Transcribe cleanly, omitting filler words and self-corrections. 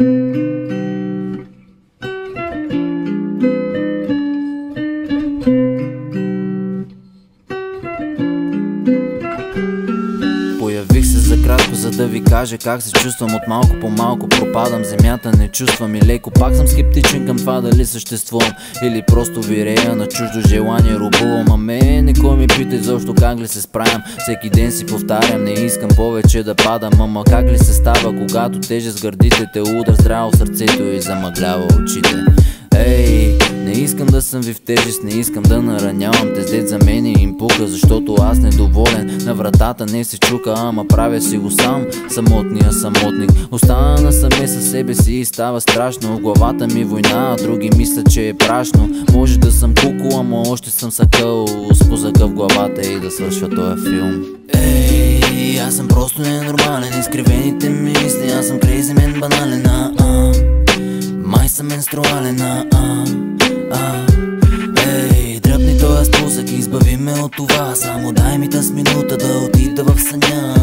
Появих се за кратко, за да ви кажа как се чувствам. От малко по малко пропадам, земята не чувствам и леко пак съм скептичен към това дали съществувам или просто вирея на чуждо желание рубувам. А мен никой ми пита изобщо как ли се справям. Всеки ден си повтарям, не искам повече да падам. Ама как ли се става, когато тежест гърдите те удар здраво в сърцето и замъглява очите. Ей, не искам да съм ви в тежест, не искам да наранявам те, дет за мен им пука, защото аз недоволен. На вратата не се чука, ама правя си го сам, самотния самотник. Остана насаме със себе си и става страшно. В главата ми война, а други мислят, че е прашно. Може да съм куку, ама още съм сакъл с пузъка в главата и да свършва този филм. Ей, аз съм просто ненормален, изкривените мисли, аз съм крейзи мен банален, май съм менструален, Ей, дръпни тоя спусък и избави ме от това. Само дай ми тази минута да отида в съня.